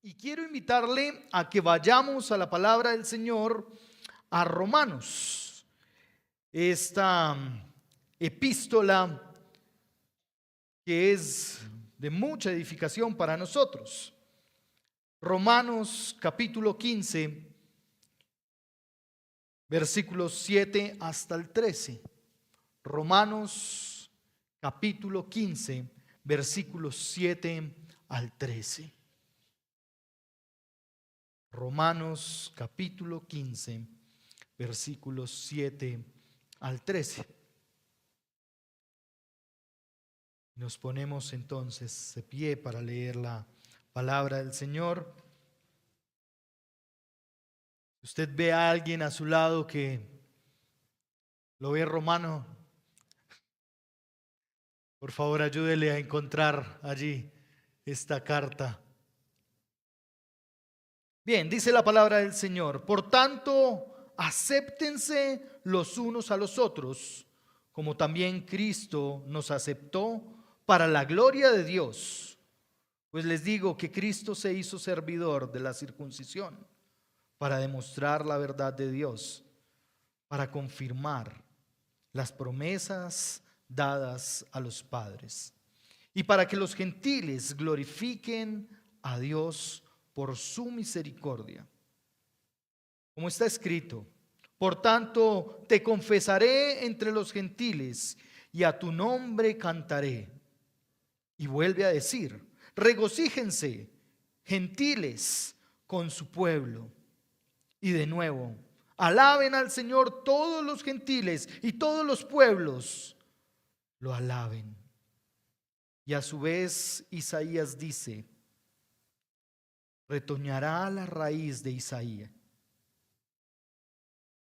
Y quiero invitarle a que vayamos a la palabra del Señor, a Romanos. Esta epístola que es de mucha edificación para nosotros. Romanos capítulo 15, versículos 7 hasta el 13. Romanos capítulo 15, versículos 7 al 13. Romanos capítulo 15, versículos 7 al 13. Nos ponemos entonces de pie para leer la palabra del Señor. Si usted ve a alguien a su lado que lo ve romano, por favor ayúdele a encontrar allí esta carta. Bien, dice la palabra del Señor: por tanto, acéptense los unos a los otros, como también Cristo nos aceptó para la gloria de Dios. Pues les digo que Cristo se hizo servidor de la circuncisión para demostrar la verdad de Dios, para confirmar las promesas dadas a los padres, y para que los gentiles glorifiquen a Dios por su misericordia. Como está escrito: por tanto, te confesaré entre los gentiles, y a tu nombre cantaré. Y vuelve a decir: regocíjense, gentiles, con su pueblo. Y de nuevo: alaben al Señor todos los gentiles y todos los pueblos lo alaben. Y a su vez Isaías dice: retoñará la raíz de Isaías,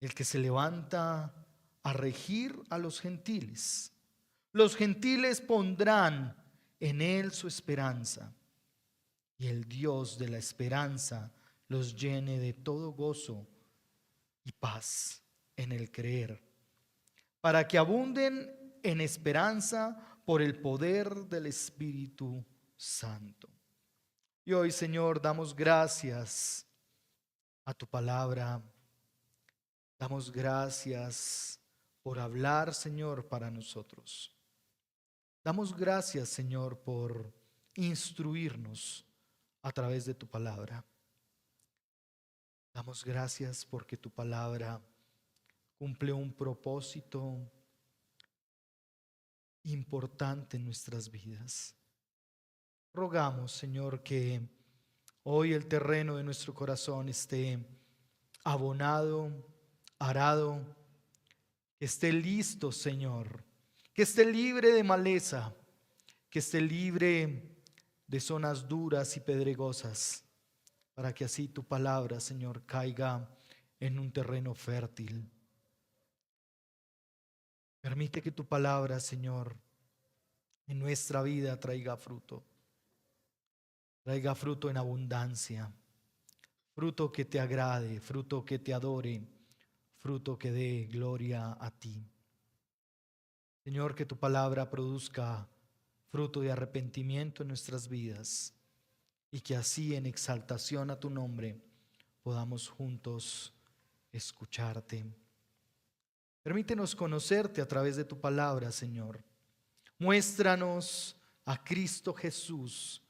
el que se levanta a regir a los gentiles. Los gentiles pondrán en él su esperanza, y el Dios de la esperanza los llene de todo gozo y paz en el creer, para que abunden en esperanza por el poder del Espíritu Santo. Y hoy, Señor, damos gracias a tu palabra. Damos gracias por hablar, Señor, para nosotros. Damos gracias, Señor, por instruirnos a través de tu palabra. Damos gracias porque tu palabra cumple un propósito importante en nuestras vidas. Rogamos, Señor, que hoy el terreno de nuestro corazón esté abonado, arado, que esté listo, Señor, que esté libre de maleza, que esté libre de zonas duras y pedregosas, para que así tu palabra, Señor, caiga en un terreno fértil. Permite que tu palabra, Señor, en nuestra vida traiga fruto en abundancia, fruto que te agrade, fruto que te adore, fruto que dé gloria a ti. Señor, que tu palabra produzca fruto de arrepentimiento en nuestras vidas, y que así, en exaltación a tu nombre, podamos juntos escucharte. Permítenos conocerte a través de tu palabra, Señor. Muéstranos a Cristo Jesús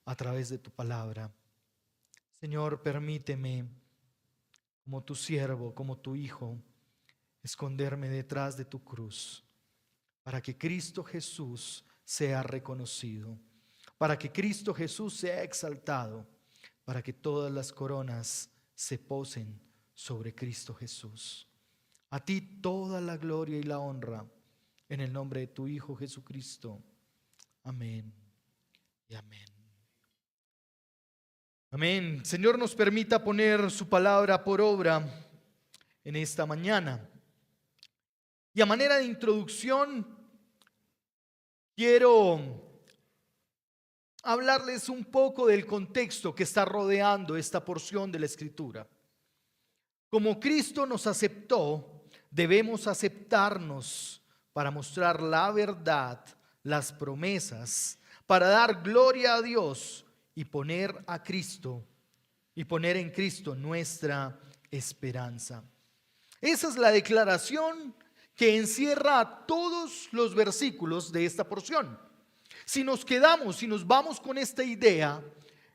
a través de tu palabra. Señor, permíteme, como tu siervo, como tu hijo, esconderme detrás de tu cruz, para que Cristo Jesús sea reconocido, para que Cristo Jesús sea exaltado, para que todas las coronas se posen sobre Cristo Jesús. A ti toda la gloria y la honra, en el nombre de tu Hijo Jesucristo. Amén y amén. Amén. Señor, nos permita poner su palabra por obra en esta mañana. Y a manera de introducción, quiero hablarles un poco del contexto que está rodeando esta porción de la Escritura. Como Cristo nos aceptó, debemos aceptarnos para mostrar la verdad, las promesas, para dar gloria a Dios y poner a Cristo y poner en Cristo nuestra esperanza. Esa es la declaración que encierra todos los versículos de esta porción. Si nos quedamos, si nos vamos con esta idea,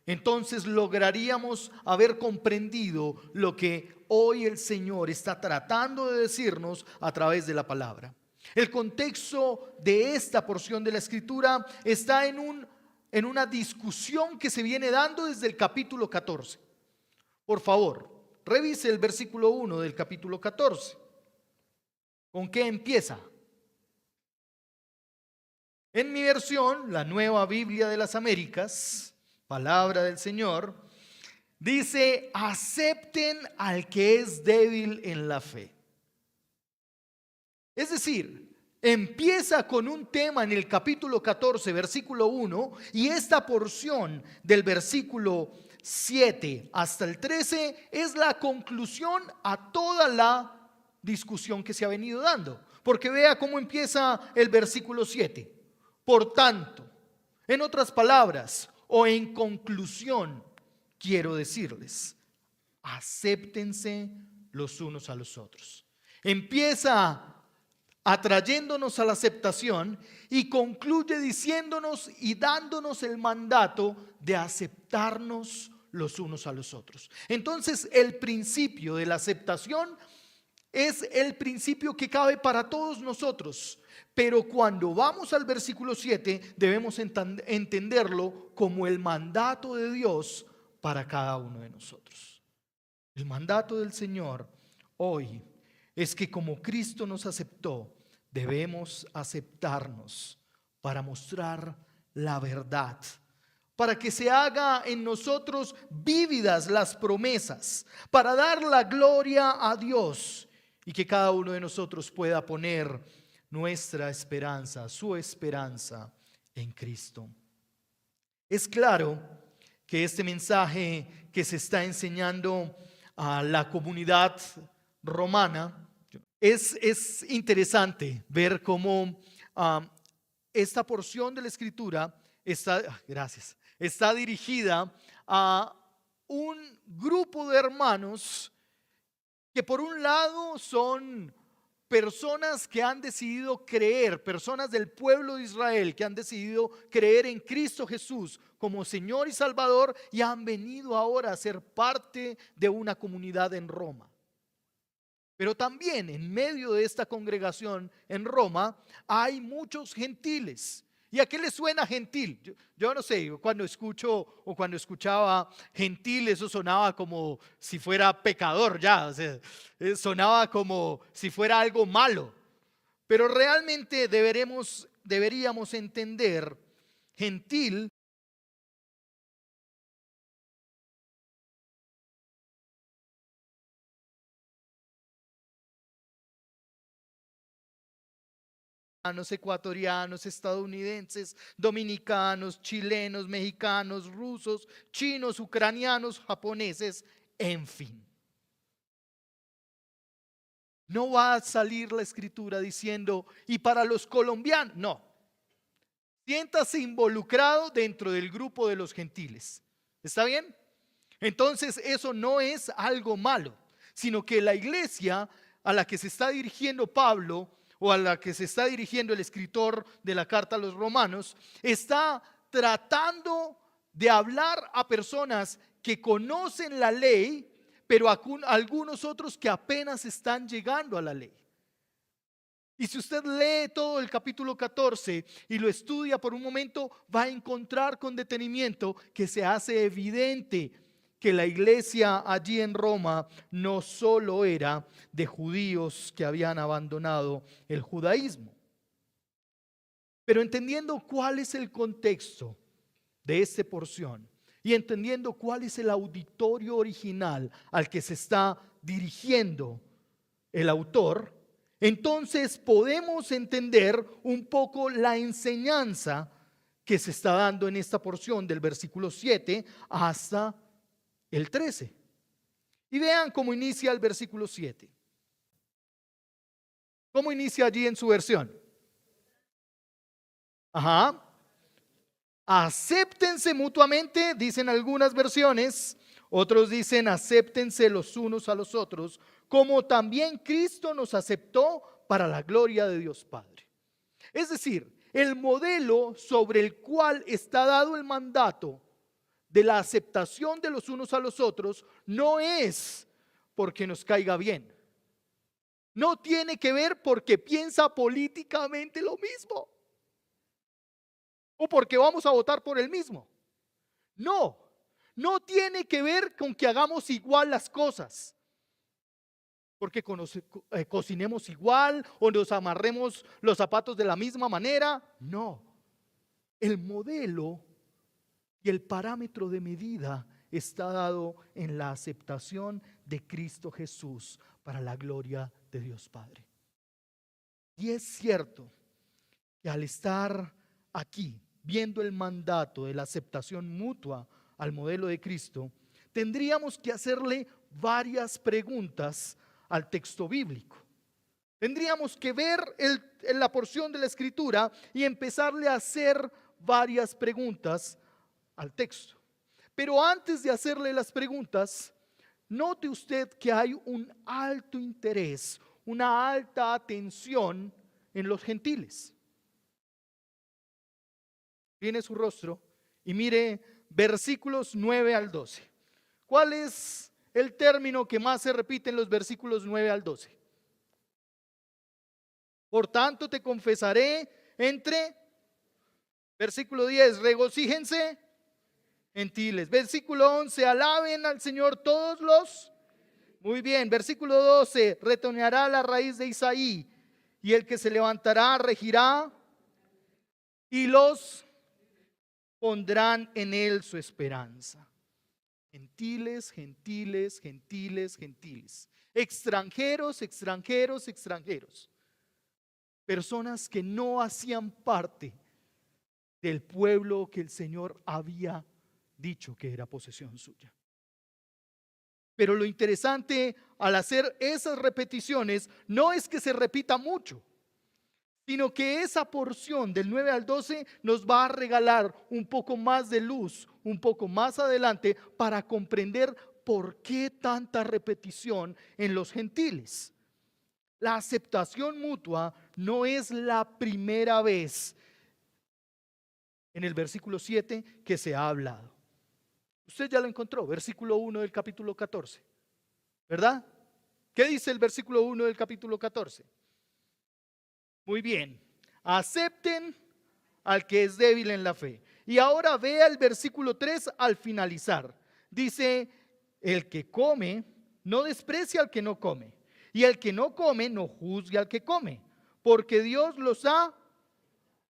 entonces lograríamos haber comprendido lo que hoy el Señor está tratando de decirnos a través de la palabra. El contexto de esta porción de la Escritura está en una discusión que se viene dando desde el capítulo 14. Por favor, revise el versículo 1 del capítulo 14. ¿Con qué empieza? En mi versión, la Nueva Biblia de las Américas, palabra del Señor, dice: acepten al que es débil en la fe. Es decir, empieza con un tema en el capítulo 14, versículo 1, y esta porción del versículo 7 hasta el 13 es la conclusión a toda la discusión que se ha venido dando. Porque vea cómo empieza el versículo 7. Por tanto, en otras palabras, o en conclusión, quiero decirles, acéptense los unos a los otros. Empieza atrayéndonos a la aceptación y concluye diciéndonos y dándonos el mandato de aceptarnos los unos a los otros. Entonces, el principio de la aceptación es el principio que cabe para todos nosotros, pero cuando vamos al versículo 7 debemos entenderlo como el mandato de Dios para cada uno de nosotros. El mandato del Señor hoy es que como Cristo nos aceptó, debemos aceptarnos para mostrar la verdad, para que se haga en nosotros vívidas las promesas, para dar la gloria a Dios y que cada uno de nosotros pueda poner nuestra esperanza, su esperanza en Cristo. Es claro que este mensaje que se está enseñando a la comunidad romana es interesante ver cómo esta porción de la Escritura está dirigida a un grupo de hermanos que por un lado son personas que han decidido creer, personas del pueblo de Israel que han decidido creer en Cristo Jesús como Señor y Salvador y han venido ahora a ser parte de una comunidad en Roma. Pero también en medio de esta congregación en Roma hay muchos gentiles. ¿Y a qué le suena gentil? Yo no sé, cuando escucho o cuando escuchaba gentil, eso sonaba como si fuera pecador ya, o sea, sonaba como si fuera algo malo. Pero realmente deberíamos entender gentil ecuatorianos, estadounidenses, dominicanos, chilenos, mexicanos, rusos, chinos, ucranianos, japoneses, en fin. No va a salir la Escritura diciendo, y para los colombianos, no. Siéntase involucrado dentro del grupo de los gentiles. ¿Está bien? Entonces eso no es algo malo, sino que la iglesia a la que se está dirigiendo Pablo o a la que se está dirigiendo el escritor de la carta a los romanos, está tratando de hablar a personas que conocen la ley, pero a algunos otros que apenas están llegando a la ley. Y si usted lee todo el capítulo 14 y lo estudia por un momento, va a encontrar con detenimiento que se hace evidente que la iglesia allí en Roma no solo era de judíos que habían abandonado el judaísmo. Pero entendiendo cuál es el contexto de esta porción y entendiendo cuál es el auditorio original al que se está dirigiendo el autor, entonces podemos entender un poco la enseñanza que se está dando en esta porción del versículo 7 hasta el 13. Y vean cómo inicia el versículo 7. ¿Cómo inicia allí en su versión? Acéptense mutuamente, dicen algunas versiones, Otros dicen, acéptense los unos a los otros, como también Cristo nos aceptó para la gloria de Dios Padre. Es decir, el modelo sobre el cual está dado el mandato de la aceptación de los unos a los otros no es porque nos caiga bien. No tiene que ver porque piensa políticamente lo mismo o porque vamos a votar por el mismo. No, no tiene que ver con que hagamos igual las cosas, porque cocinemos igual o nos amarremos los zapatos de la misma manera. No, el modelo y el parámetro de medida está dado en la aceptación de Cristo Jesús para la gloria de Dios Padre. Y es cierto que al estar aquí viendo el mandato de la aceptación mutua al modelo de Cristo, tendríamos que hacerle varias preguntas al texto bíblico. Tendríamos que ver la porción de la Escritura y empezarle a hacer varias preguntas al texto. Pero antes de hacerle las preguntas, note usted que hay un alto interés, una alta atención en los gentiles. Tiene su rostro y mire versículos 9 al 12. ¿Cuál es el término que más se repite en los versículos 9 al 12? Por tanto te confesaré entre, versículo 10, regocíjense gentiles. Versículo 11, alaben al Señor todos los. Muy bien, versículo 12, retoñará la raíz de Isaí y el que se levantará regirá y los pondrán en él su esperanza. Gentiles, gentiles, gentiles, gentiles. Extranjeros, extranjeros, extranjeros. Personas que no hacían parte del pueblo que el Señor había dicho que era posesión suya. Pero lo interesante al hacer esas repeticiones no es que se repita mucho, sino que esa porción del 9 al 12 nos va a regalar un poco más de luz, un poco más adelante, para comprender por qué tanta repetición en los gentiles. La aceptación mutua no es la primera vez en el versículo 7 que se ha hablado. Usted ya lo encontró, versículo 1 del capítulo 14, ¿verdad? ¿Qué dice el versículo 1 del capítulo 14? Muy bien, acepten al que es débil en la fe. Y ahora vea el versículo 3 al finalizar. Dice, el que come no desprecia al que no come, y el que no come no juzgue al que come, porque Dios los ha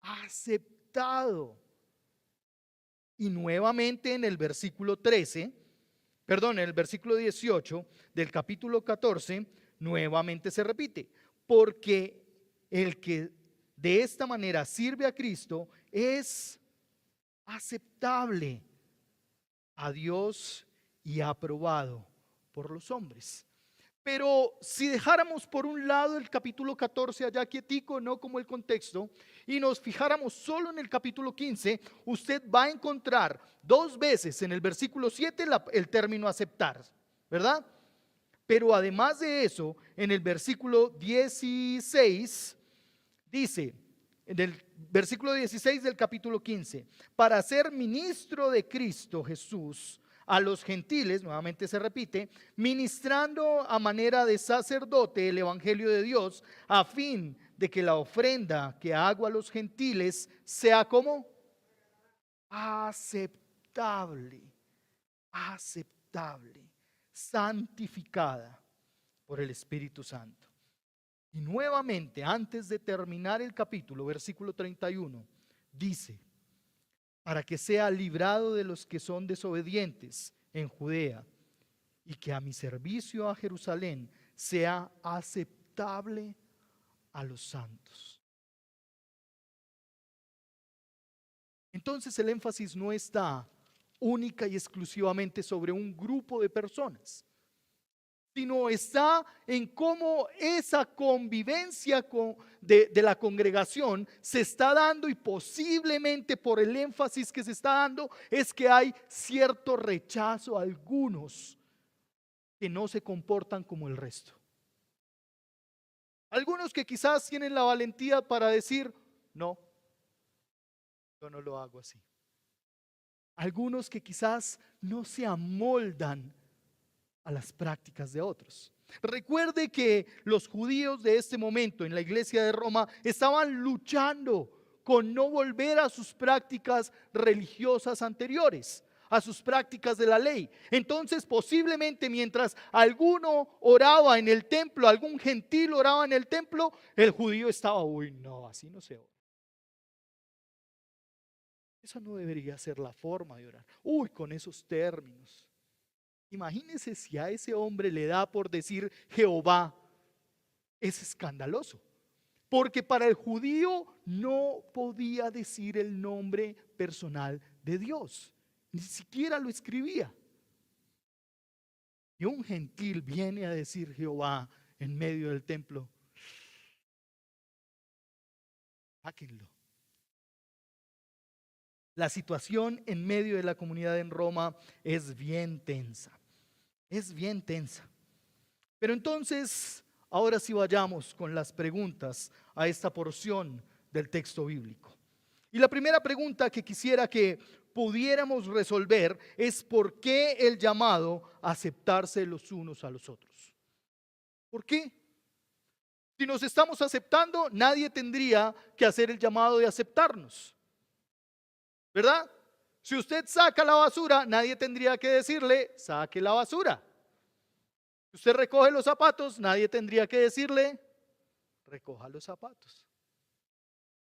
aceptado. Y nuevamente en el versículo 13, perdón, en el versículo 18 del capítulo 14, nuevamente se repite, porque el que de esta manera sirve a Cristo es aceptable a Dios y aprobado por los hombres. Pero si dejáramos por un lado el capítulo 14 allá quietico, no como el contexto, y nos fijáramos solo en el capítulo 15, usted va a encontrar dos veces en el versículo 7 el término aceptar, ¿verdad? Pero además de eso, en el versículo 16 dice, en el versículo 16 del capítulo 15, para ser ministro de Cristo Jesús a los gentiles, nuevamente se repite, ministrando a manera de sacerdote el evangelio de Dios, a fin de que la ofrenda que hago a los gentiles sea como aceptable, aceptable, santificada por el Espíritu Santo. Y nuevamente, antes de terminar el capítulo, versículo 31, dice, para que sea librado de los que son desobedientes en Judea, y que a mi servicio a Jerusalén sea aceptable a los santos. Entonces el énfasis no está única y exclusivamente sobre un grupo de personas, sino está en cómo esa convivencia de la congregación se está dando, y posiblemente por el énfasis que se está dando es que hay cierto rechazo a algunos que no se comportan como el resto. Algunos que quizás tienen la valentía para decir, no, yo no lo hago así. Algunos que quizás no se amoldan a las prácticas de otros. Recuerde que los judíos de este momento en la iglesia de Roma estaban luchando con no volver a sus prácticas religiosas anteriores, a sus prácticas de la ley. Entonces, posiblemente mientras alguno oraba en el templo, algún gentil oraba en el templo, el judío estaba, uy, no, así no se ora. Esa no debería ser la forma de orar. Uy, con esos términos. Imagínense si a ese hombre le da por decir Jehová. Es escandaloso. Porque para el judío no podía decir el nombre personal de Dios. Ni siquiera lo escribía. Y un gentil viene a decir Jehová en medio del templo. Sáquenlo. La situación en medio de la comunidad en Roma es bien tensa. Es bien tensa. Pero entonces, ahora sí vayamos con las preguntas a esta porción del texto bíblico. Y la primera pregunta que quisiera que pudiéramos resolver es: ¿por qué el llamado a aceptarse los unos a los otros? ¿Por qué? Si nos estamos aceptando, nadie tendría que hacer el llamado de aceptarnos, ¿verdad? Si usted saca la basura, nadie tendría que decirle, saque la basura. Si usted recoge los zapatos, nadie tendría que decirle, recoja los zapatos.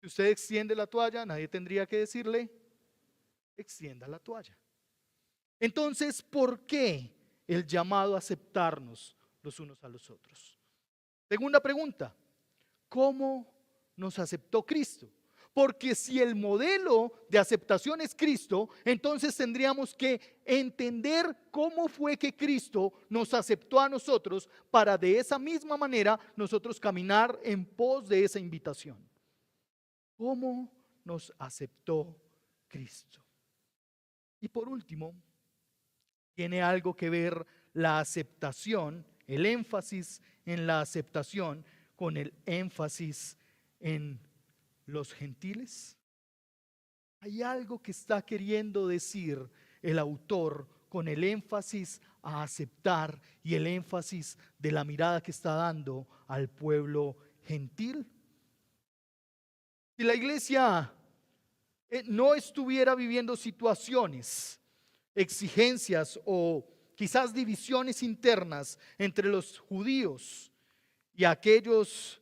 Si usted extiende la toalla, nadie tendría que decirle, extienda la toalla. Entonces, ¿por qué el llamado a aceptarnos los unos a los otros? Segunda pregunta: ¿cómo nos aceptó Cristo? Porque si el modelo de aceptación es Cristo, entonces tendríamos que entender cómo fue que Cristo nos aceptó a nosotros, para de esa misma manera nosotros caminar en pos de esa invitación. ¿Cómo nos aceptó Cristo? Y por último, tiene algo que ver la aceptación, el énfasis en la aceptación, con el énfasis en los gentiles. Hay algo que está queriendo decir el autor con el énfasis a aceptar y el énfasis de la mirada que está dando al pueblo gentil. Si la iglesia no estuviera viviendo situaciones, exigencias o quizás divisiones internas entre los judíos y aquellos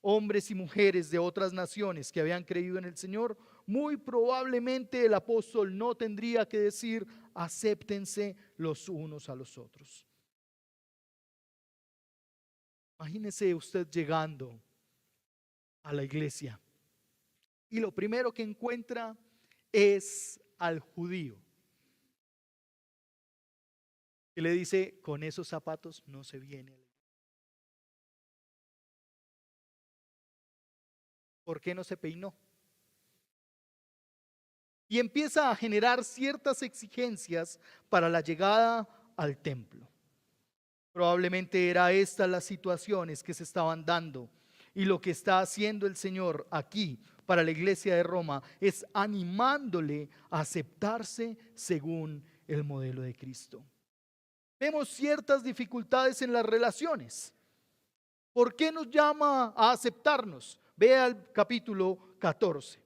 hombres y mujeres de otras naciones que habían creído en el Señor, muy probablemente el apóstol no tendría que decir, acéptense los unos a los otros. Imagínese usted llegando a la iglesia y lo primero que encuentra es al judío, que le dice, con esos zapatos no se viene. ¿Por qué no se peinó? Y empieza a generar ciertas exigencias para la llegada al templo. Probablemente era estas las situaciones que se estaban dando. Y lo que está haciendo el Señor aquí para la iglesia de Roma es animándole a aceptarse según el modelo de Cristo. Vemos ciertas dificultades en las relaciones. ¿Por qué nos llama a aceptarnos? Vea el capítulo 14.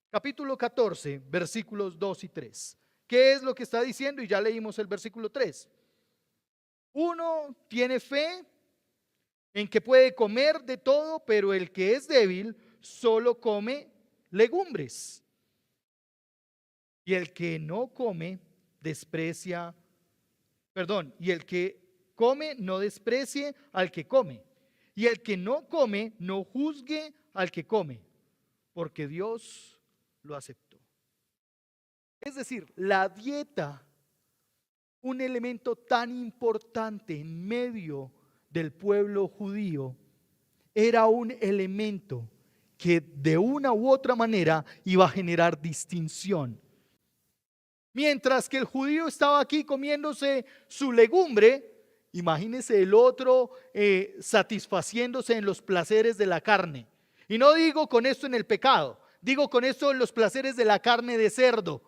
Capítulo 14, versículos 2 y 3. ¿Qué es lo que está diciendo? Y ya leímos el versículo 3. Uno tiene fe en que puede comer de todo, pero el que es débil solo come legumbres. Y el que no come desprecia, y el que come no desprecie al que come. Y el que no come no juzgue al que come, porque Dios lo aceptó. Es decir, la dieta un elemento tan importante en medio del pueblo judío, era un elemento que de una u otra manera iba a generar distinción. Mientras que el judío estaba aquí comiéndose su legumbre, imagínese el otro satisfaciéndose en los placeres de la carne. Y no digo con esto en el pecado, digo con esto en los placeres de la carne de cerdo.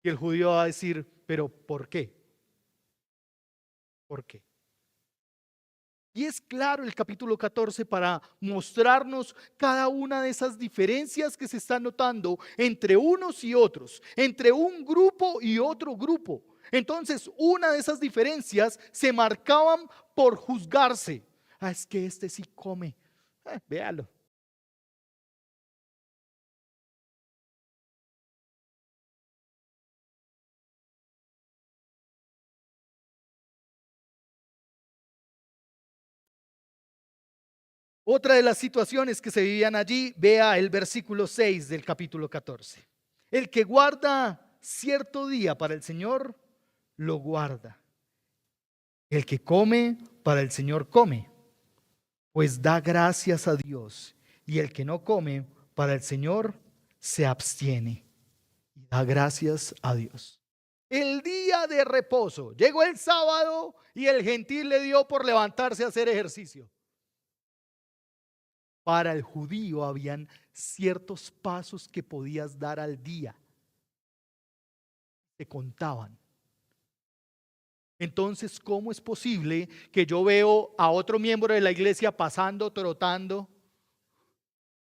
Y el judío va a decir, pero ¿por qué? ¿Por qué? Y es claro el capítulo 14 para mostrarnos cada una de esas diferencias que se están notando entre unos y otros, entre un grupo y otro grupo. Entonces, una de esas diferencias se marcaban por juzgarse. Ah, es que este sí come. Véalo. Otra de las situaciones que se vivían allí, vea el versículo 6 del capítulo 14. El que guarda cierto día para el Señor, lo guarda. El que come, para el Señor come, pues da gracias a Dios. Y el que no come, para el Señor, se abstiene y da gracias a Dios. El día de reposo, llegó el sábado y el gentil le dio por levantarse a hacer ejercicio. Para el judío habían ciertos pasos que podías dar al día. Te contaban. Entonces, ¿cómo es posible que yo veo a otro miembro de la iglesia pasando, trotando?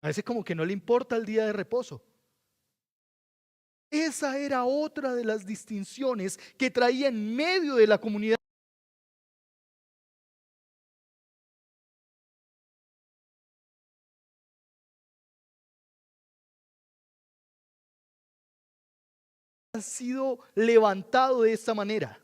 A veces como que no le importa el día de reposo. Esa era otra de las distinciones que traía en medio de la comunidad. Ha sido levantado de esta manera.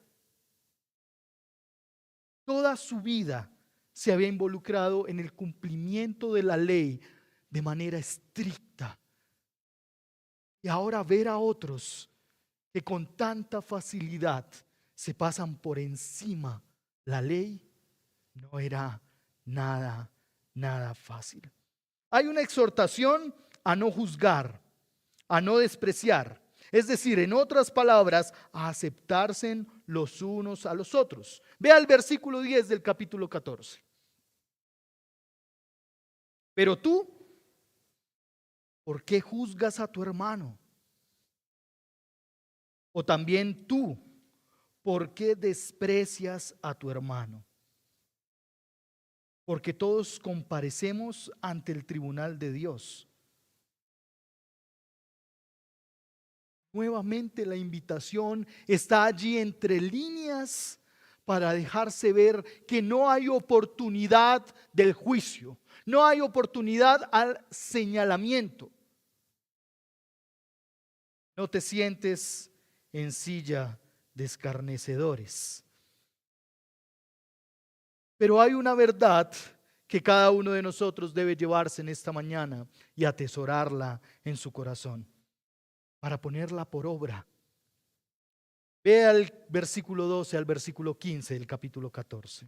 Toda su vida se había involucrado en el cumplimiento de la ley de manera estricta. Y ahora ver a otros que con tanta facilidad se pasan por encima la ley no era nada fácil. Hay una exhortación a no juzgar, a no despreciar. Es decir, en otras palabras, a aceptarse los unos a los otros. Vea el versículo 10 del capítulo 14. Pero tú, ¿por qué juzgas a tu hermano? O también tú, ¿por qué desprecias a tu hermano? Porque todos comparecemos ante el tribunal de Dios. Nuevamente la invitación está allí entre líneas para dejarse ver que no hay oportunidad del juicio, no hay oportunidad al señalamiento. No te sientes en silla de escarnecedores. Pero hay una verdad que cada uno de nosotros debe llevarse en esta mañana y atesorarla en su corazón para ponerla por obra. Vea el versículo 12 al versículo 15 del capítulo 14.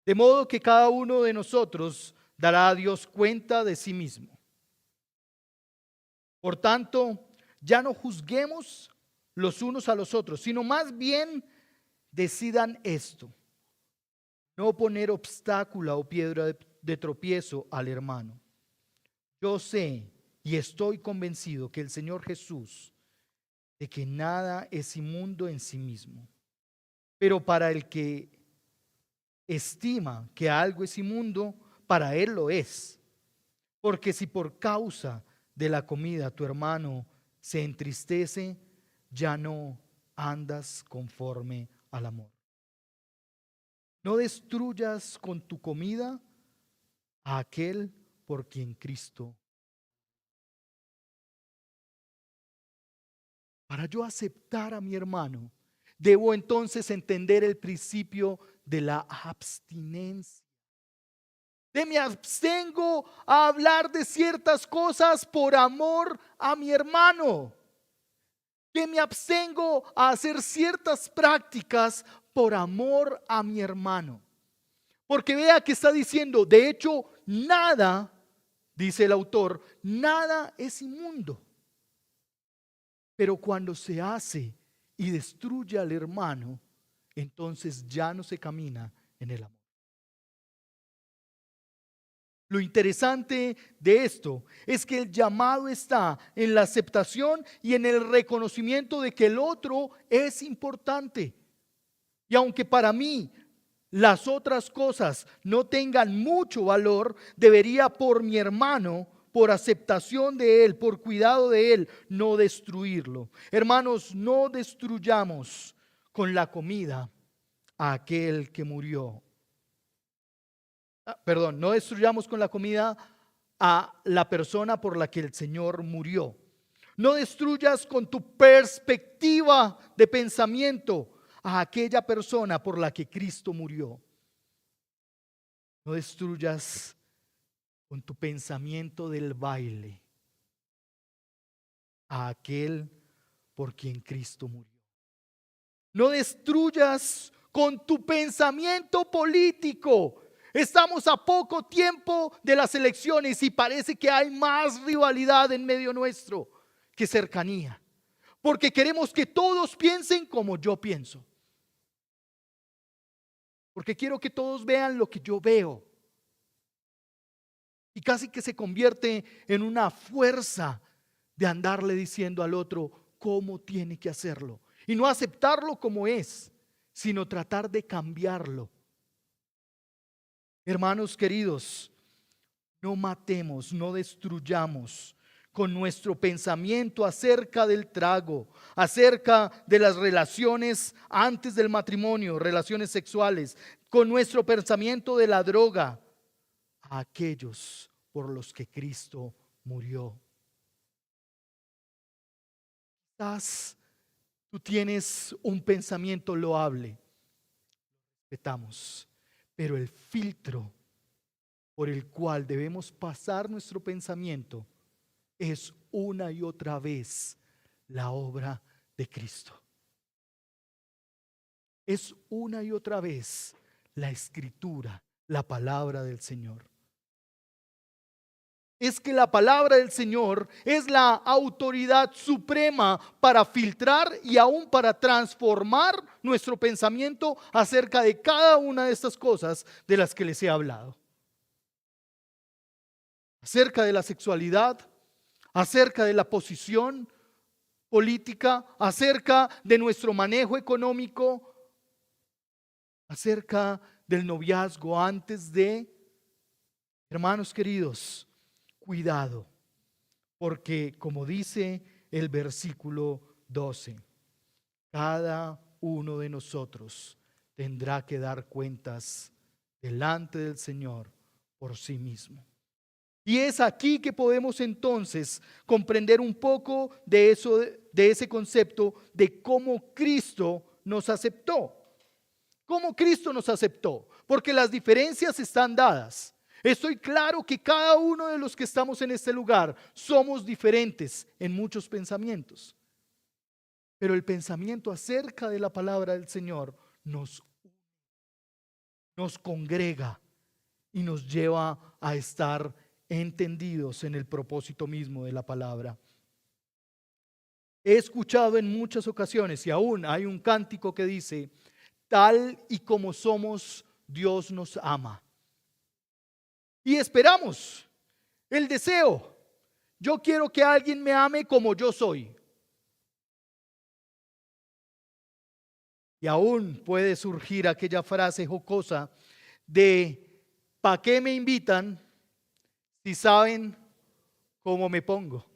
De modo que cada uno de nosotros dará a Dios cuenta de sí mismo. Por tanto, ya no juzguemos los unos a los otros, sino más bien decidan esto: no poner obstáculo o piedra de tropiezo al hermano. Yo sé y estoy convencido que el Señor Jesús, de que nada es inmundo en sí mismo, pero para el que estima que algo es inmundo, para él lo es. Porque si por causa de la comida tu hermano se entristece, ya no andas conforme al amor. No destruyas con tu comida a aquel por quien Cristo. Para yo aceptar a mi hermano, debo entonces entender el principio de la abstinencia. de me abstengo a hablar de ciertas cosas por amor a mi hermano, que me abstengo a hacer ciertas prácticas por amor a mi hermano. Porque vea que está diciendo, de hecho, nada, dice el autor, nada es inmundo. Pero cuando se hace y destruye al hermano, entonces ya no se camina en el amor. Lo interesante de esto es que el llamado está en la aceptación y en el reconocimiento de que el otro es importante. Y aunque para mí las otras cosas no tengan mucho valor, debería por mi hermano, por aceptación de él, por cuidado de él, no destruirlo. Hermanos, no destruyamos con la comida a aquel que murió. Perdón, no destruyamos con la comida a la persona por la que el Señor murió. No destruyas con tu perspectiva de pensamiento a aquella persona por la que Cristo murió. No destruyas con tu pensamiento del baile a aquel por quien Cristo murió. No destruyas con tu pensamiento político. Estamos a poco tiempo de las elecciones y parece que hay más rivalidad en medio nuestro que cercanía. Porque queremos que todos piensen como yo pienso. Porque quiero que todos vean lo que yo veo. Y casi que se convierte en una fuerza de andarle diciendo al otro cómo tiene que hacerlo. Y no aceptarlo como es, sino tratar de cambiarlo. Hermanos queridos, no matemos, no destruyamos con nuestro pensamiento acerca del trago, acerca de las relaciones antes del matrimonio, relaciones sexuales, con nuestro pensamiento de la droga, a aquellos por los que Cristo murió. Quizás tú tienes un pensamiento loable, respetamos, pero el filtro por el cual debemos pasar nuestro pensamiento es una y otra vez la obra de Cristo. Es una y otra vez la escritura, la palabra del Señor. Es que la palabra del Señor es la autoridad suprema para filtrar y aún para transformar nuestro pensamiento acerca de cada una de estas cosas de las que les he hablado. Acerca de la sexualidad, acerca de la posición política, acerca de nuestro manejo económico, acerca del noviazgo antes de, hermanos queridos, cuidado, porque como dice el versículo 12, cada uno de nosotros tendrá que dar cuentas delante del Señor por sí mismo. Y es aquí que podemos entonces comprender un poco de eso, de ese concepto de cómo Cristo nos aceptó. ¿Cómo Cristo nos aceptó? Porque las diferencias están dadas. Estoy claro que cada uno de los que estamos en este lugar somos diferentes en muchos pensamientos. Pero el pensamiento acerca de la palabra del Señor nos congrega y nos lleva a estar entendidos en el propósito mismo de la palabra. He escuchado en muchas ocasiones y aún hay un cántico que dice: tal y como somos, Dios nos ama. Y esperamos el deseo. Yo quiero que alguien me ame como yo soy. Y aún puede surgir aquella frase jocosa de: ¿para qué me invitan si saben cómo me pongo?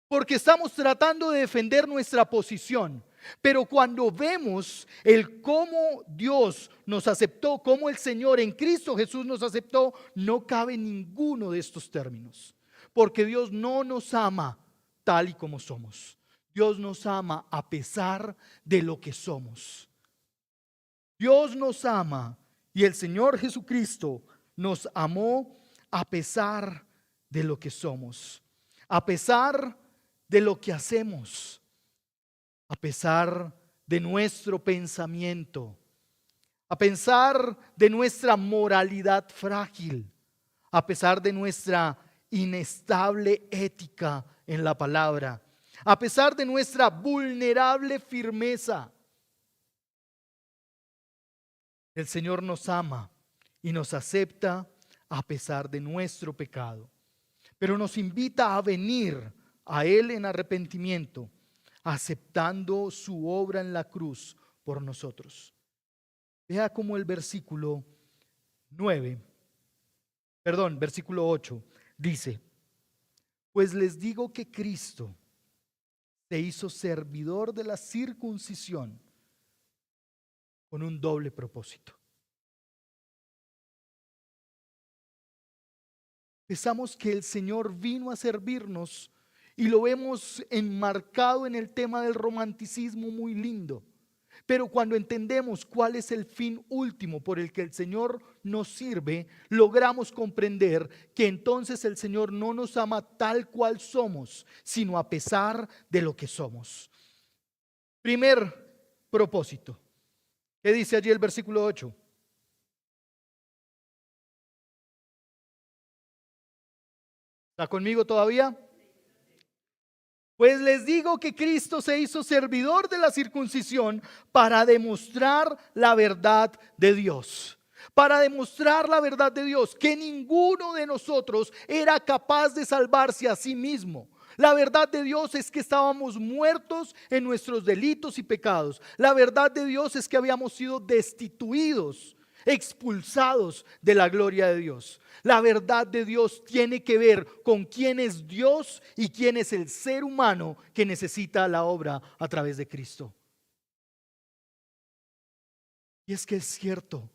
Porque estamos tratando de defender nuestra posición. Pero cuando vemos el cómo Dios nos aceptó, cómo el Señor en Cristo Jesús nos aceptó, no cabe ninguno de estos términos. Porque Dios no nos ama tal y como somos. Dios nos ama a pesar de lo que somos. Dios nos ama Y el Señor Jesucristo nos amó a pesar de lo que somos, a pesar de lo que hacemos, a pesar de nuestro pensamiento, a pesar de nuestra moralidad frágil, a pesar de nuestra inestable ética en la palabra, a pesar de nuestra vulnerable firmeza. El Señor nos ama y nos acepta a pesar de nuestro pecado, pero nos invita a venir a Él en arrepentimiento, aceptando su obra en la cruz por nosotros. Vea cómo el versículo 8 dice: pues les digo que Cristo se hizo servidor de la circuncisión con un doble propósito. Pensamos que el Señor vino a servirnos y lo vemos enmarcado en el tema del romanticismo muy lindo. Pero cuando entendemos cuál es el fin último por el que el Señor nos sirve, logramos comprender que entonces el Señor no nos ama tal cual somos, sino a pesar de lo que somos. Primer propósito. ¿Qué dice allí el versículo 8? ¿Está conmigo todavía? Pues les digo que Cristo se hizo servidor de la circuncisión para demostrar la verdad de Dios. Para demostrar la verdad de Dios, que ninguno de nosotros era capaz de salvarse a sí mismo. La verdad de Dios es que estábamos muertos en nuestros delitos y pecados. La verdad de Dios es que habíamos sido destituidos, expulsados de la gloria de Dios. La verdad de Dios tiene que ver con quién es Dios y quién es el ser humano que necesita la obra a través de Cristo. Y es que es cierto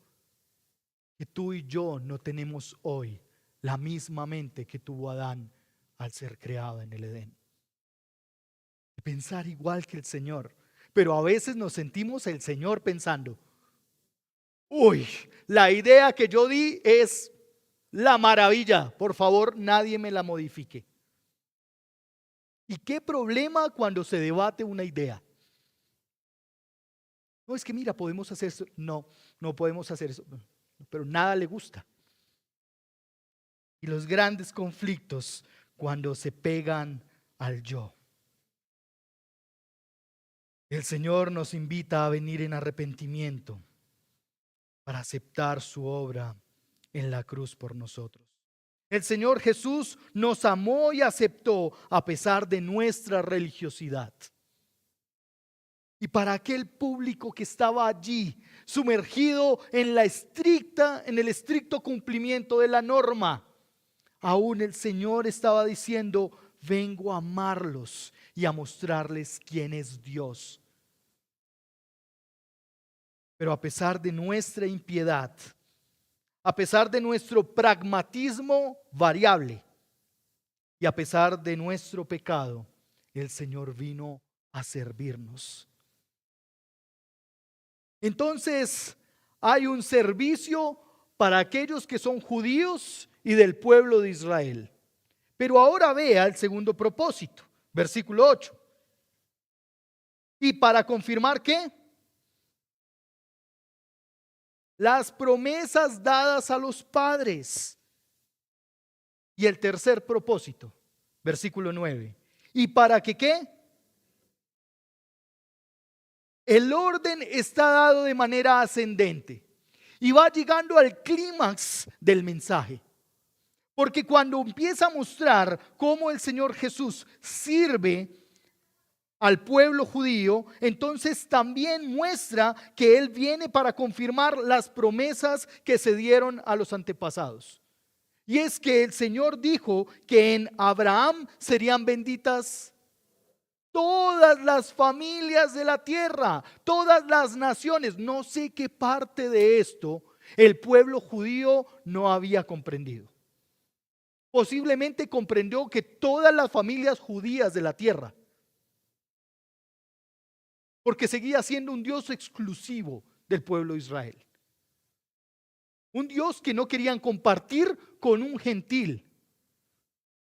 que tú y yo no tenemos hoy la misma mente que tuvo Adán al ser creado en el Edén. De pensar igual que el Señor, pero a veces nos sentimos el Señor pensando: uy, la idea que yo di es la maravilla, por favor, nadie me la modifique. ¿Y qué problema cuando se debate una idea? No, es que mira, podemos hacer eso. No, no podemos hacer eso. Pero nada le gusta. Y los grandes conflictos cuando se pegan al yo. El Señor nos invita a venir en arrepentimiento para aceptar su obra en la cruz por nosotros. El Señor Jesús nos amó y aceptó a pesar de nuestra religiosidad. Y para aquel público que estaba allí, sumergido en el estricto cumplimiento de la norma, aún el Señor estaba diciendo: vengo a amarlos y a mostrarles quién es Dios. Pero a pesar de nuestra impiedad, a pesar de nuestro pragmatismo variable y a pesar de nuestro pecado, el Señor vino a servirnos. Entonces, hay un servicio para aquellos que son judíos y del pueblo de Israel. Pero ahora vea el segundo propósito, versículo 8. ¿Y para confirmar qué? Las promesas dadas a los padres. Y el tercer propósito, versículo 9. ¿Y para que qué? El orden está dado de manera ascendente y va llegando al clímax del mensaje. Porque cuando empieza a mostrar cómo el Señor Jesús sirve al pueblo judío, entonces también muestra que Él viene para confirmar las promesas que se dieron a los antepasados. Y es que el Señor dijo que en Abraham serían benditas todas las familias de la tierra, todas las naciones. No sé qué parte de esto el pueblo judío no había comprendido. Posiblemente comprendió que todas las familias judías de la tierra, porque seguía siendo un Dios exclusivo del pueblo de Israel. Un Dios que no querían compartir con un gentil,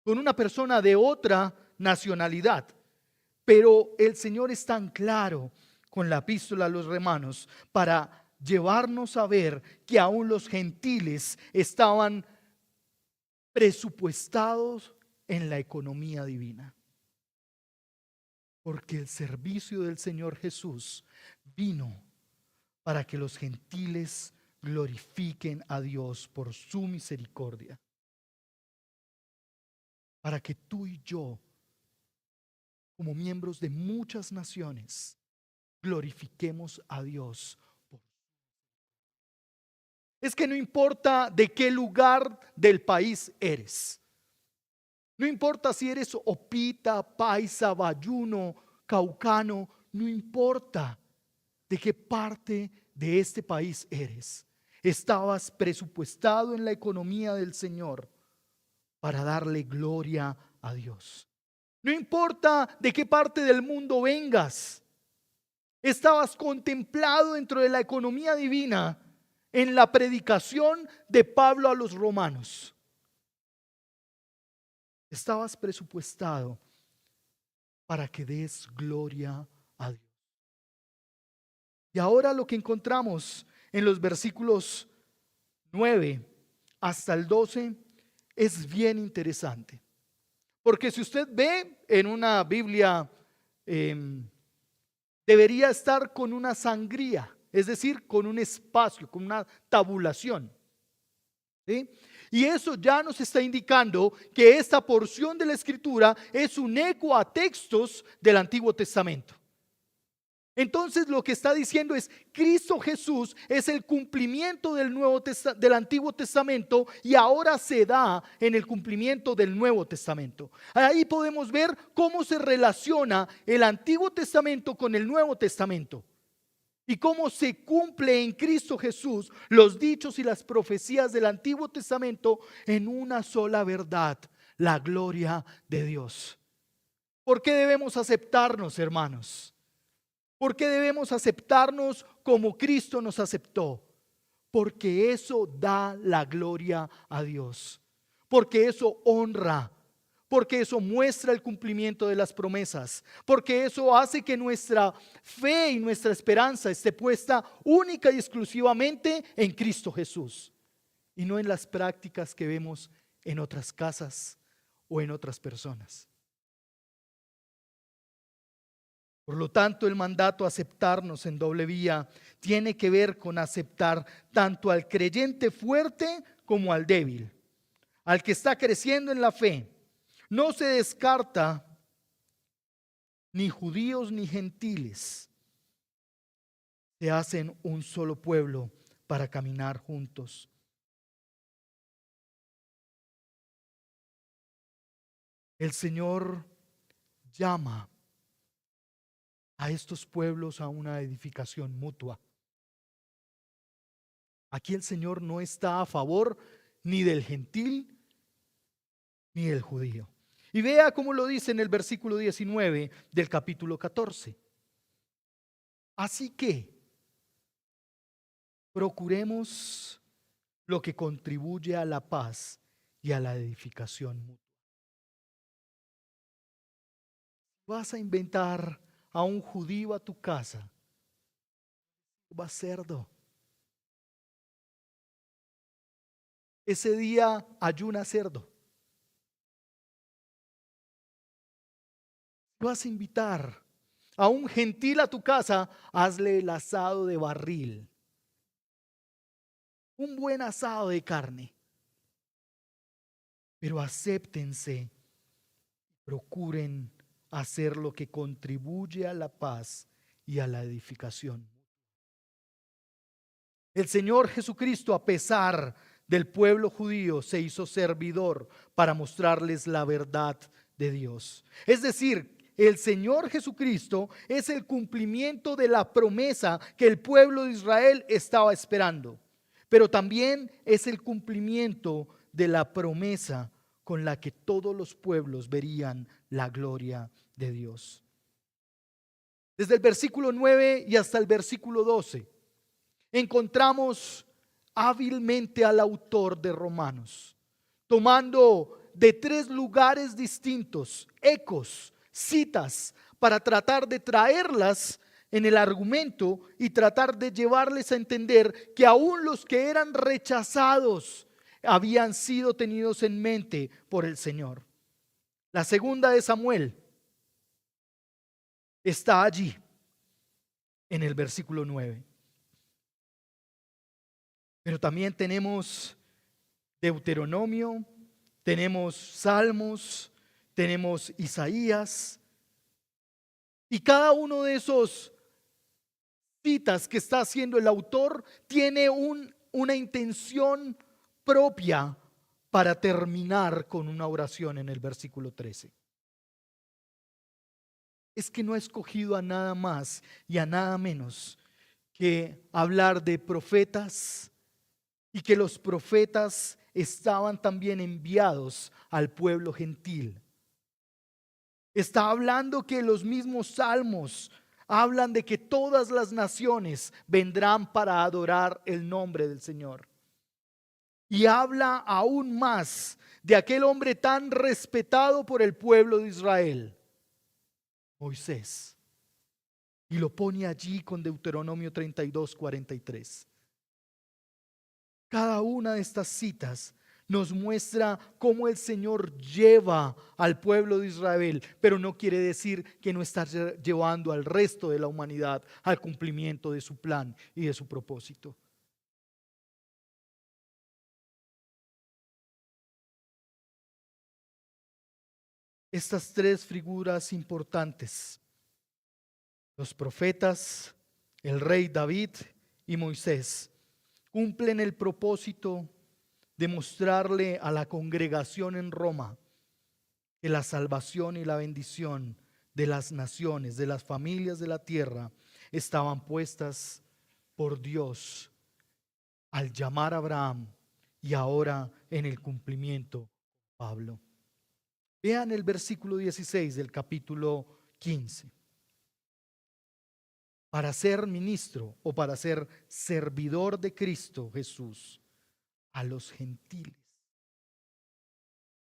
con una persona de otra nacionalidad. Pero el Señor es tan claro con la epístola a los Romanos para llevarnos a ver que aún los gentiles estaban presupuestados en la economía divina. Porque el servicio del Señor Jesús vino para que los gentiles glorifiquen a Dios por su misericordia. Para que tú y yo, como miembros de muchas naciones, glorifiquemos a Dios. Es que no importa de qué lugar del país eres. No importa si eres opita, paisa, bayuno, caucano, no importa de qué parte de este país eres. Estabas presupuestado en la economía del Señor para darle gloria a Dios. No importa de qué parte del mundo vengas. Estabas contemplado dentro de la economía divina en la predicación de Pablo a los romanos. Estabas presupuestado para que des gloria a Dios. Y ahora lo que encontramos en los versículos 9 hasta el 12 es bien interesante. Porque si usted ve en una Biblia, debería estar con una sangría, es decir, con un espacio, con una tabulación. ¿Sí? Y eso ya nos está indicando que esta porción de la Escritura es un eco a textos del Antiguo Testamento. Entonces lo que está diciendo es: Cristo Jesús es el cumplimiento del Antiguo Testamento y ahora se da en el cumplimiento del Nuevo Testamento. Ahí podemos ver cómo se relaciona el Antiguo Testamento con el Nuevo Testamento y cómo se cumple en Cristo Jesús los dichos y las profecías del Antiguo Testamento en una sola verdad: la gloria de Dios. ¿Por qué debemos aceptarnos, hermanos? ¿Por qué debemos aceptarnos como Cristo nos aceptó? Porque eso da la gloria a Dios. Porque eso honra. Porque eso muestra el cumplimiento de las promesas. Porque eso hace que nuestra fe y nuestra esperanza esté puesta única y exclusivamente en Cristo Jesús. Y no en las prácticas que vemos en otras casas o en otras personas. Por lo tanto, el mandato a aceptarnos en doble vía tiene que ver con aceptar tanto al creyente fuerte como al débil, al que está creciendo en la fe. No se descarta ni judíos ni gentiles. Se hacen un solo pueblo para caminar juntos. El Señor llama a estos pueblos a una edificación mutua. Aquí el Señor no está a favor ni del gentil ni del judío. Y vea cómo lo dice en el versículo 19 del capítulo 14. Así que procuremos lo que contribuye a la paz y a la edificación mutua. Vas a inventar a un judío a tu casa, va cerdo. Ese día ayuna cerdo. Vas a invitar a un gentil a tu casa, hazle el asado de barril. Un buen asado de carne. Pero acéptense, procuren hacer lo que contribuye a la paz y a la edificación. El Señor Jesucristo, a pesar del pueblo judío, se hizo servidor para mostrarles la verdad de Dios. Es decir, el Señor Jesucristo es el cumplimiento de la promesa que el pueblo de Israel estaba esperando, pero también es el cumplimiento de la promesa con la que todos los pueblos verían la gloria de Dios. Desde el versículo 9 y hasta el versículo 12 encontramos hábilmente al autor de Romanos, tomando de 3 lugares distintos ecos, citas, para tratar de traerlas en el argumento y tratar de llevarles a entender que aún los que eran rechazados habían sido tenidos en mente por el Señor. La segunda de Samuel está allí en el versículo 9. Pero también tenemos Deuteronomio, tenemos Salmos, tenemos Isaías. Y cada uno de esos citas que está haciendo el autor tiene una intención propia para terminar con una oración en el versículo 13. Es que no ha escogido a nada más y a nada menos que hablar de profetas, y que los profetas estaban también enviados al pueblo gentil. Está hablando que los mismos salmos hablan de que todas las naciones vendrán para adorar el nombre del Señor. Y habla aún más de aquel hombre tan respetado por el pueblo de Israel, Moisés. Y lo pone allí con Deuteronomio 32:43. Cada una de estas citas nos muestra cómo el Señor lleva al pueblo de Israel, pero no quiere decir que no está llevando al resto de la humanidad al cumplimiento de su plan y de su propósito. Estas 3 figuras importantes, los profetas, el rey David y Moisés, cumplen el propósito de mostrarle a la congregación en Roma que la salvación y la bendición de las naciones, de las familias de la tierra, estaban puestas por Dios al llamar a Abraham y ahora en el cumplimiento de Pablo. Vean el versículo 16 del capítulo 15. Para ser ministro o para ser servidor de Cristo Jesús a los gentiles,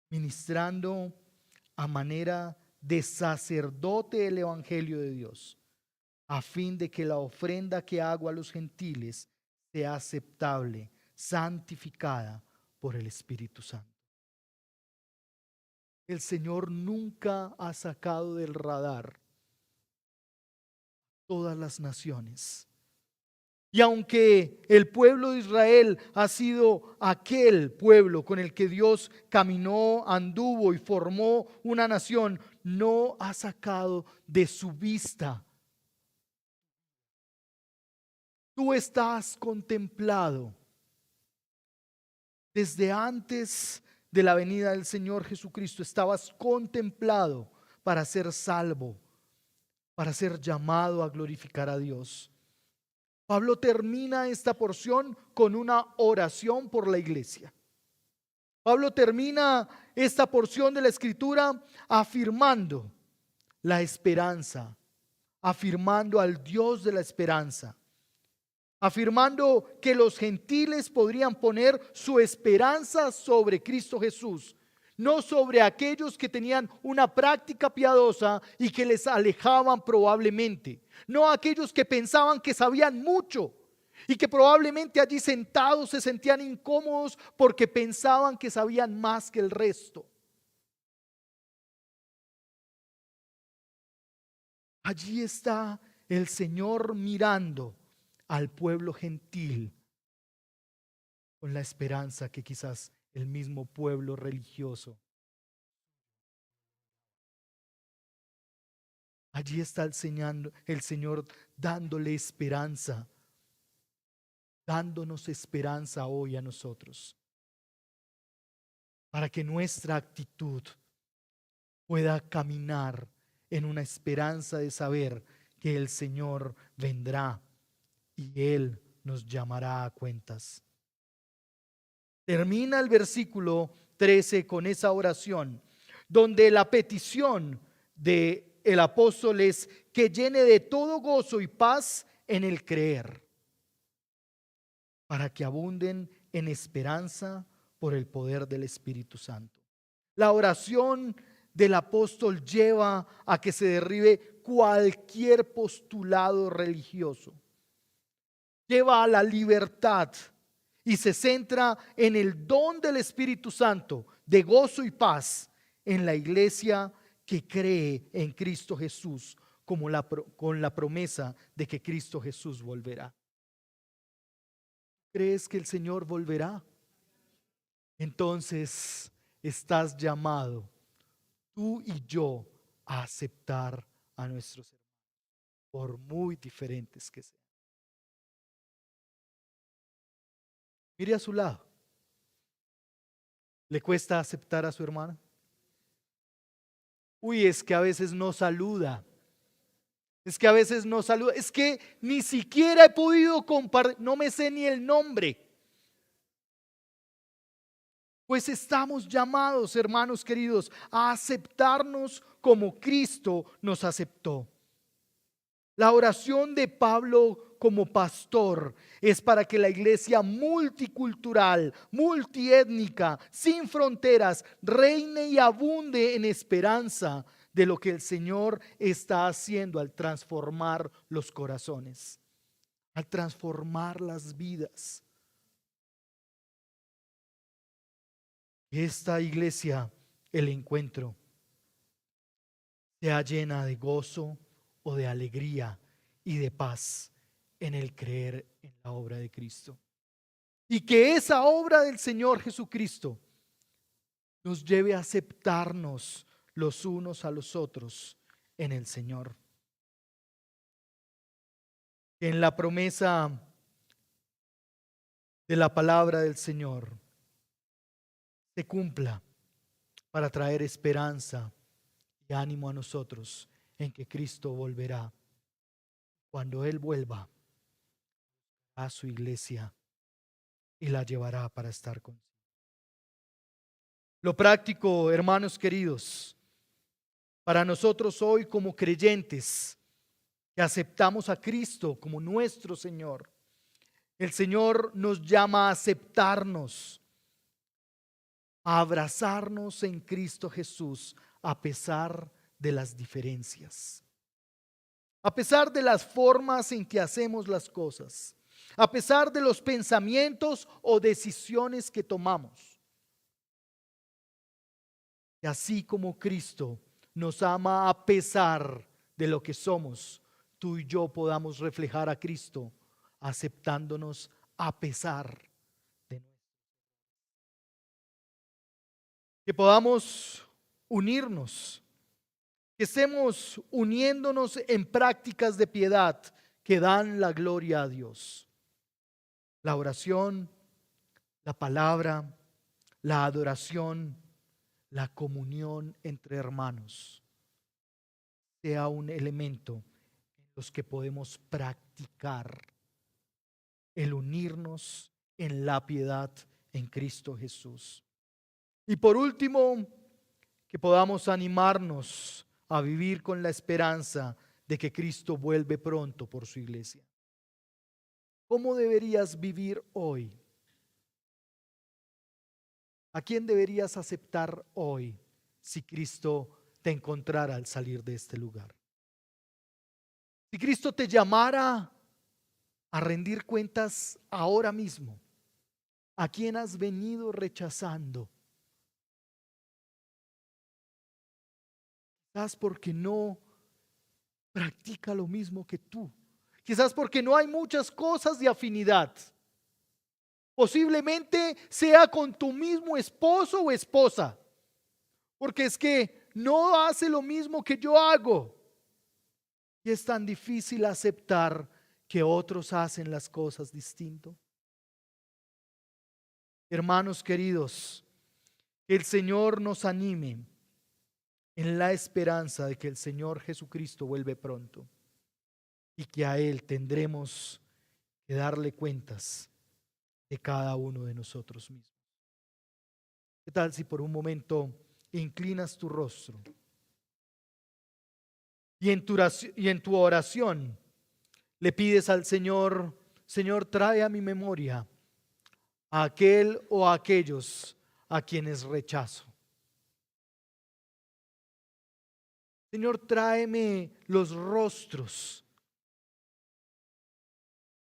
ministrando a manera de sacerdote el evangelio de Dios, a fin de que la ofrenda que hago a los gentiles sea aceptable, santificada por el Espíritu Santo. El Señor nunca ha sacado del radar todas las naciones. Y aunque el pueblo de Israel ha sido aquel pueblo con el que Dios caminó, anduvo y formó una nación, no ha sacado de su vista. Tú estás contemplado desde antes de la venida del Señor Jesucristo. Estabas contemplado para ser salvo, para ser llamado a glorificar a Dios. Pablo termina esta porción con una oración por la iglesia. Pablo termina esta porción de la escritura afirmando la esperanza, afirmando al Dios de la esperanza, afirmando que los gentiles podrían poner su esperanza sobre Cristo Jesús, no sobre aquellos que tenían una práctica piadosa y que les alejaban probablemente, no aquellos que pensaban que sabían mucho y que probablemente allí sentados se sentían incómodos porque pensaban que sabían más que el resto. Allí está el Señor mirando al pueblo gentil con la esperanza que quizás el mismo pueblo religioso. Allí está el Señor dándole esperanza, dándonos esperanza hoy a nosotros, para que nuestra actitud pueda caminar en una esperanza de saber que el Señor vendrá y Él nos llamará a cuentas. Termina el versículo 13 con esa oración, donde la petición del apóstol es que llene de todo gozo y paz en el creer. para que abunden en esperanza por el poder del Espíritu Santo. La oración del apóstol lleva a que se derribe cualquier postulado religioso. Lleva a la libertad y se centra en el don del Espíritu Santo de gozo y paz en la iglesia que cree en Cristo Jesús con la promesa de que Cristo Jesús volverá. ¿Crees que el Señor volverá? Entonces estás llamado, tú y yo, a aceptar a nuestros hermanos, por muy diferentes que sean. Mire a su lado. ¿Le cuesta aceptar a su hermana? Uy, es que a veces no saluda. Es que a veces no saluda. Es que ni siquiera he podido compartir, no me sé ni el nombre. Pues estamos llamados, hermanos queridos, a aceptarnos como Cristo nos aceptó. La oración de Pablo como pastor es para que la iglesia multicultural, multiétnica, sin fronteras, reine y abunde en esperanza de lo que el Señor está haciendo al transformar los corazones, al transformar las vidas. Esta iglesia, el encuentro, sea llena de gozo o de alegría y de paz en el creer en la obra de Cristo. Y que esa obra del Señor Jesucristo nos lleve a aceptarnos los unos a los otros en el Señor. Que en la promesa de la palabra del Señor se cumpla para traer esperanza y ánimo a nosotros en que Cristo volverá. Cuando Él vuelva a su iglesia y la llevará para estar consigo. Lo práctico, hermanos queridos, para nosotros hoy como creyentes que aceptamos a Cristo como nuestro Señor, el Señor nos llama a aceptarnos, a abrazarnos en Cristo Jesús a pesar de las diferencias, a pesar de las formas en que hacemos las cosas, a pesar de los pensamientos o decisiones que tomamos. Y así como Cristo nos ama a pesar de lo que somos, tú y yo podamos reflejar a Cristo aceptándonos a pesar de nosotros. Que podamos unirnos, que estemos uniéndonos en prácticas de piedad que dan la gloria a Dios. La oración, la palabra, la adoración, la comunión entre hermanos sea un elemento en los que podemos practicar el unirnos en la piedad en Cristo Jesús. Y por último, que podamos animarnos a vivir con la esperanza de que Cristo vuelve pronto por su iglesia. ¿Cómo deberías vivir hoy? ¿A quién deberías aceptar hoy si Cristo te encontrara al salir de este lugar? Si Cristo te llamara a rendir cuentas ahora mismo, ¿a quién has venido rechazando? Quizás porque no practica lo mismo que tú. Quizás porque no hay muchas cosas de afinidad. Posiblemente sea con tu mismo esposo o esposa. Porque es que no hace lo mismo que yo hago. Y es tan difícil aceptar que otros hacen las cosas distinto. Hermanos queridos, que el Señor nos anime en la esperanza de que el Señor Jesucristo vuelve pronto y que a Él tendremos que darle cuentas de cada uno de nosotros mismos. ¿Qué tal si por un momento inclinas tu rostro y en tu oración le pides al Señor: Señor, trae a mi memoria a aquel o a aquellos a quienes rechazo. Señor, tráeme los rostros.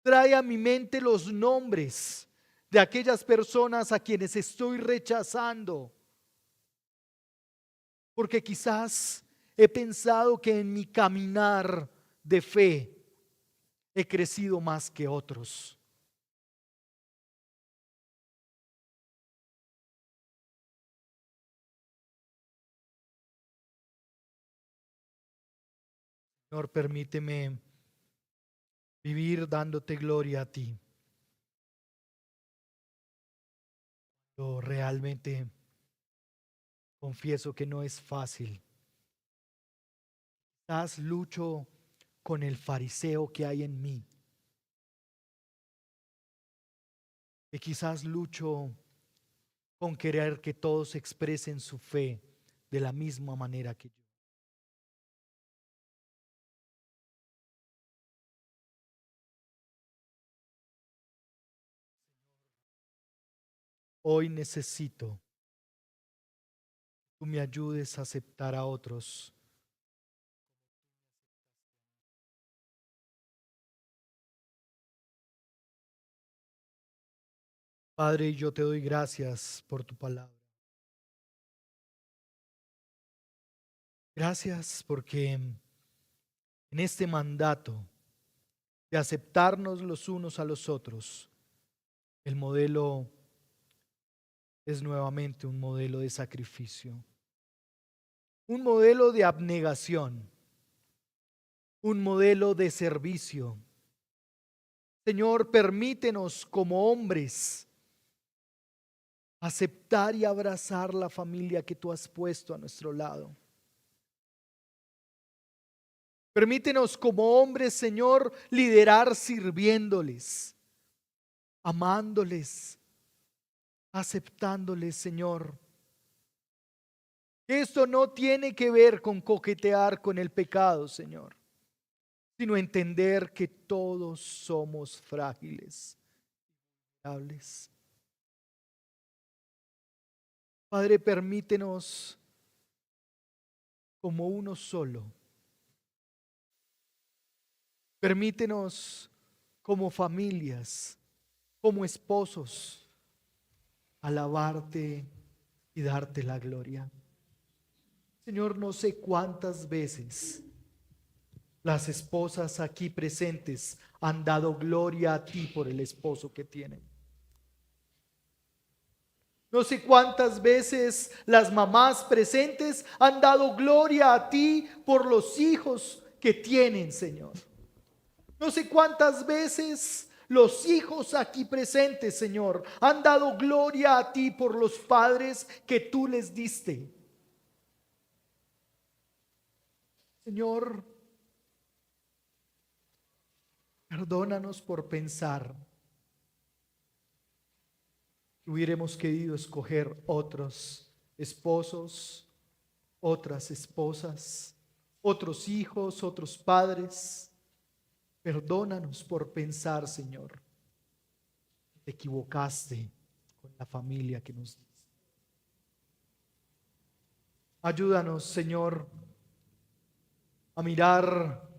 Trae a mi mente los nombres de aquellas personas a quienes estoy rechazando. Porque quizás he pensado que en mi caminar de fe he crecido más que otros. Señor, permíteme vivir dándote gloria a ti. Yo realmente confieso que no es fácil. Quizás lucho con el fariseo que hay en mí. Que quizás lucho con querer que todos expresen su fe de la misma manera que yo. Hoy necesito que tú me ayudes a aceptar a otros. Padre, yo te doy gracias por tu palabra. Gracias porque en este mandato de aceptarnos los unos a los otros, el modelo es nuevamente un modelo de sacrificio, un modelo de abnegación, un modelo de servicio. Señor, permítenos como hombres aceptar y abrazar la familia que tú has puesto a nuestro lado. Permítenos como hombres, Señor, liderar sirviéndoles, amándoles, aceptándoles, Señor. Esto no tiene que ver con coquetear con el pecado, Señor, sino entender que todos somos frágiles, vulnerables. Padre, permítenos como uno solo. Permítenos como familias, como esposos, alabarte y darte la gloria. Señor, no sé cuántas veces las esposas aquí presentes han dado gloria a ti por el esposo que tienen. No sé cuántas veces las mamás presentes han dado gloria a ti por los hijos que tienen, Señor. No sé cuántas veces los hijos aquí presentes, Señor, han dado gloria a ti por los padres que tú les diste. Señor, perdónanos por pensar que hubiéramos querido escoger otros esposos, otras esposas, otros hijos, otros padres. Perdónanos por pensar, Señor, que te equivocaste con la familia que nos diste. Ayúdanos, Señor, a mirar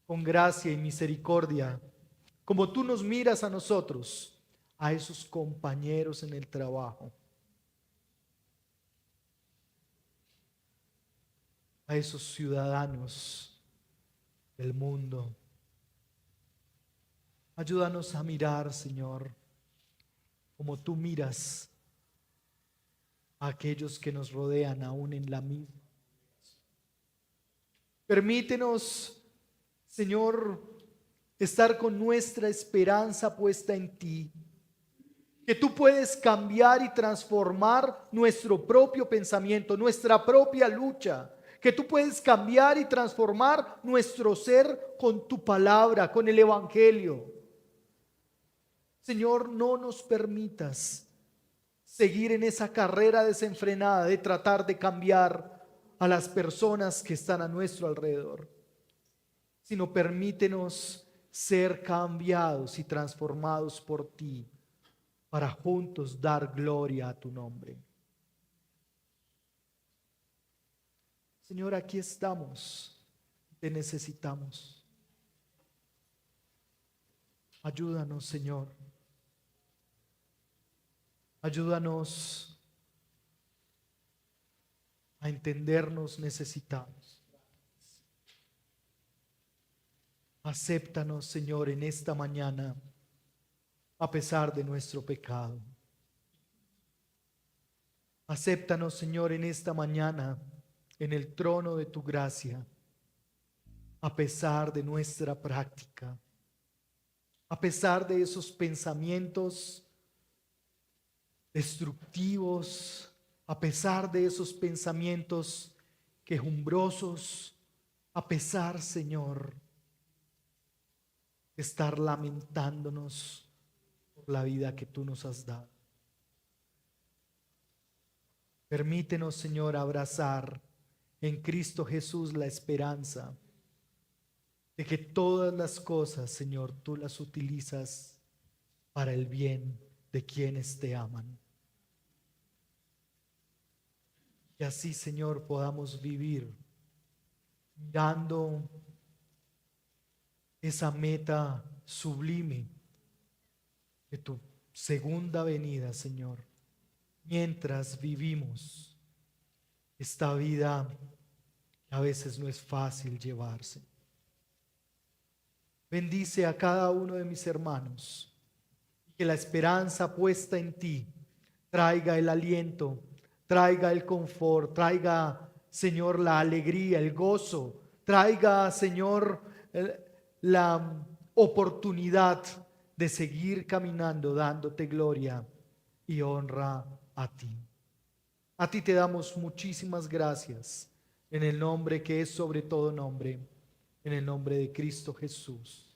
con gracia y misericordia, como tú nos miras a nosotros, a esos compañeros en el trabajo, a esos ciudadanos del mundo. Ayúdanos a mirar, Señor, como tú miras a aquellos que nos rodean aún en la misma. Permítenos, Señor, estar con nuestra esperanza puesta en ti, que tú puedes cambiar y transformar nuestro propio pensamiento, nuestra propia lucha, que tú puedes cambiar y transformar nuestro ser con tu palabra, con el Evangelio. Señor, no nos permitas seguir en esa carrera desenfrenada de tratar de cambiar a las personas que están a nuestro alrededor, sino permítenos ser cambiados y transformados por ti para juntos dar gloria a tu nombre. Señor, aquí estamos, te necesitamos. Ayúdanos, Señor. Ayúdanos a entendernos necesitados. Acéptanos, Señor, en esta mañana, a pesar de nuestro pecado. Acéptanos, Señor, en esta mañana, en el trono de tu gracia, a pesar de nuestra práctica, a pesar de esos pensamientos destructivos, a pesar de esos pensamientos quejumbrosos, a pesar, Señor, de estar lamentándonos por la vida que tú nos has dado. Permítenos, Señor, abrazar en Cristo Jesús la esperanza de que todas las cosas, Señor, tú las utilizas para el bien de quienes te aman. Y así, Señor, podamos vivir mirando esa meta sublime de tu segunda venida, Señor, mientras vivimos esta vida que a veces no es fácil llevarse. Bendice a cada uno de mis hermanos y que la esperanza puesta en ti traiga el aliento, traiga el confort, traiga, Señor, la alegría, el gozo, traiga, Señor, la oportunidad de seguir caminando dándote gloria y honra a ti. A ti te damos muchísimas gracias en el nombre que es sobre todo nombre, en el nombre de Cristo Jesús.